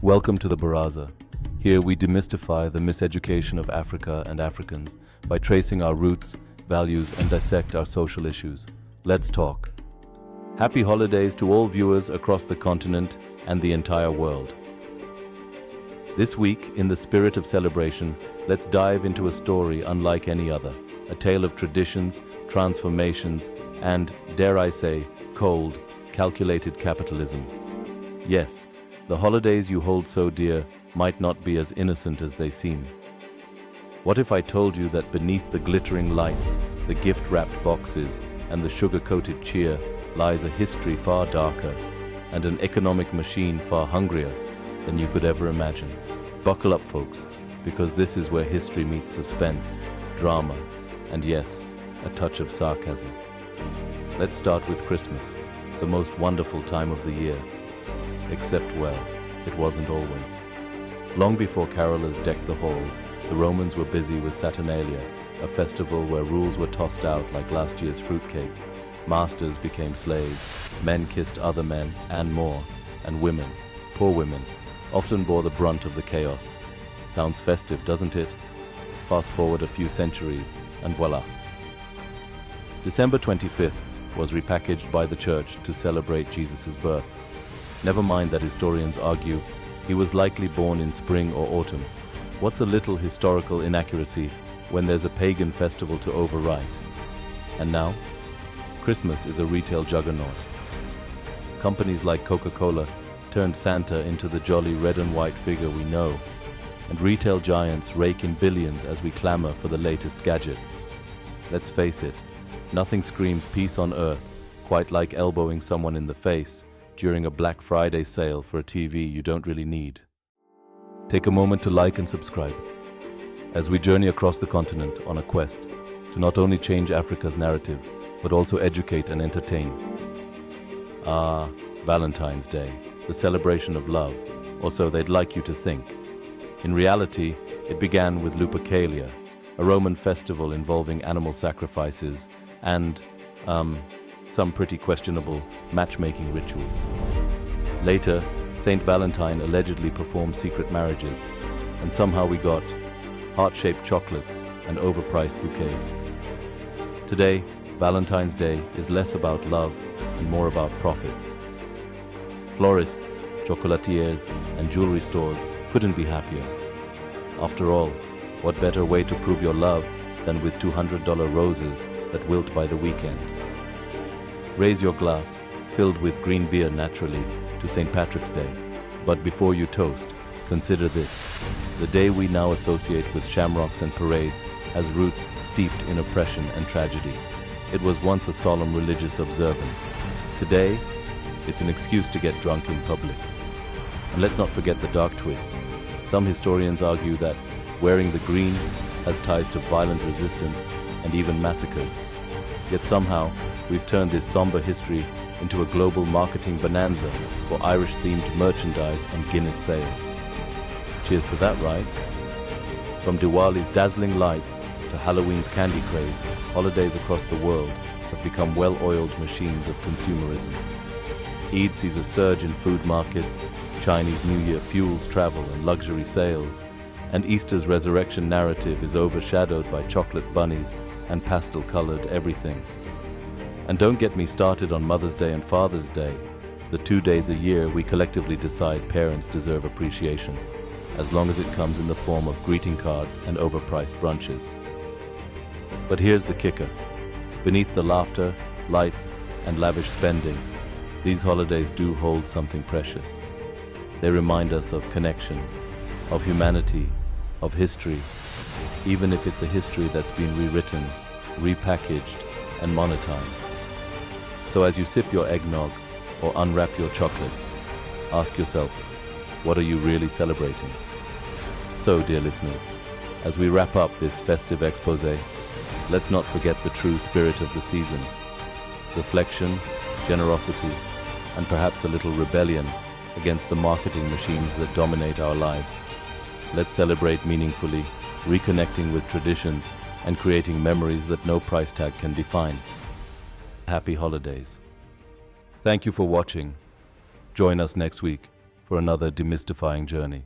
Welcome to the Baraza. Here we demystify the miseducation of Africa and Africans by tracing our roots, values, and dissect our social issues. Let's talk. Happy holidays to all viewers across the continent and the entire world. This week, in the spirit of celebration, let's dive into a story unlike any other, a tale of traditions, transformations, and, dare I say, cold, calculated capitalism. Yes, the holidays you hold so dear might not be as innocent as they seem. What if I told you that beneath the glittering lights, the gift-wrapped boxes, and the sugar-coated cheer lies a history far darker and an economic machine far hungrier than you could ever imagine? Buckle up, folks, because this is where history meets suspense, drama, and yes, a touch of sarcasm. Let's start with Christmas, the most wonderful time of the year. Except, well, it wasn't always. Long before carolers decked the halls, the Romans were busy with Saturnalia, a festival where rules were tossed out like last year's fruitcake. Masters became slaves, men kissed other men, and more, and women, poor women, often bore the brunt of the chaos. Sounds festive, doesn't it? Fast forward a few centuries, and voila. December 25th was repackaged by the church to celebrate Jesus' birth. Never mind that historians argue he was likely born in spring or autumn. What's a little historical inaccuracy when there's a pagan festival to override? And now, Christmas is a retail juggernaut. Companies like Coca-Cola turned Santa into the jolly red and white figure we know, and retail giants rake in billions as we clamor for the latest gadgets. Let's face it, nothing screams peace on earth quite like elbowing someone in the face during a Black Friday sale for a TV you don't really need. Take a moment to like and subscribe as we journey across the continent on a quest to not only change Africa's narrative, but also educate and entertain. Valentine's Day, the celebration of love, or so they'd like you to think. In reality, it began with Lupercalia, a Roman festival involving animal sacrifices and, some pretty questionable matchmaking rituals. Later, Saint Valentine allegedly performed secret marriages, and somehow we got heart-shaped chocolates and overpriced bouquets. Today, Valentine's Day is less about love and more about profits. Florists, chocolatiers, and jewelry stores couldn't be happier. After all, what better way to prove your love than with $200 roses that wilt by the weekend? Raise your glass, filled with green beer naturally, to St. Patrick's Day. But before you toast, consider this. The day we now associate with shamrocks and parades has roots steeped in oppression and tragedy. It was once a solemn religious observance. Today, it's an excuse to get drunk in public. And let's not forget the dark twist. Some historians argue that wearing the green has ties to violent resistance and even massacres. Yet somehow, we've turned this somber history into a global marketing bonanza for Irish-themed merchandise and Guinness sales. Cheers to that, right? From Diwali's dazzling lights to Halloween's candy craze, holidays across the world have become well-oiled machines of consumerism. Eid sees a surge in food markets, Chinese New Year fuels travel and luxury sales, and Easter's resurrection narrative is overshadowed by chocolate bunnies and pastel-colored everything. And don't get me started on Mother's Day and Father's Day, the 2 days a year we collectively decide parents deserve appreciation, as long as it comes in the form of greeting cards and overpriced brunches. But here's the kicker. Beneath the laughter, lights, and lavish spending, these holidays do hold something precious. They remind us of connection, of humanity, of history, even if it's a history that's been rewritten, repackaged, and monetized. So as you sip your eggnog or unwrap your chocolates, ask yourself, what are you really celebrating? So, dear listeners, as we wrap up this festive expose, let's not forget the true spirit of the season. Reflection, generosity, and perhaps a little rebellion against the marketing machines that dominate our lives. Let's celebrate meaningfully, reconnecting with traditions and creating memories that no price tag can define. Happy holidays. Thank you for watching. Join us next week for another demystifying journey.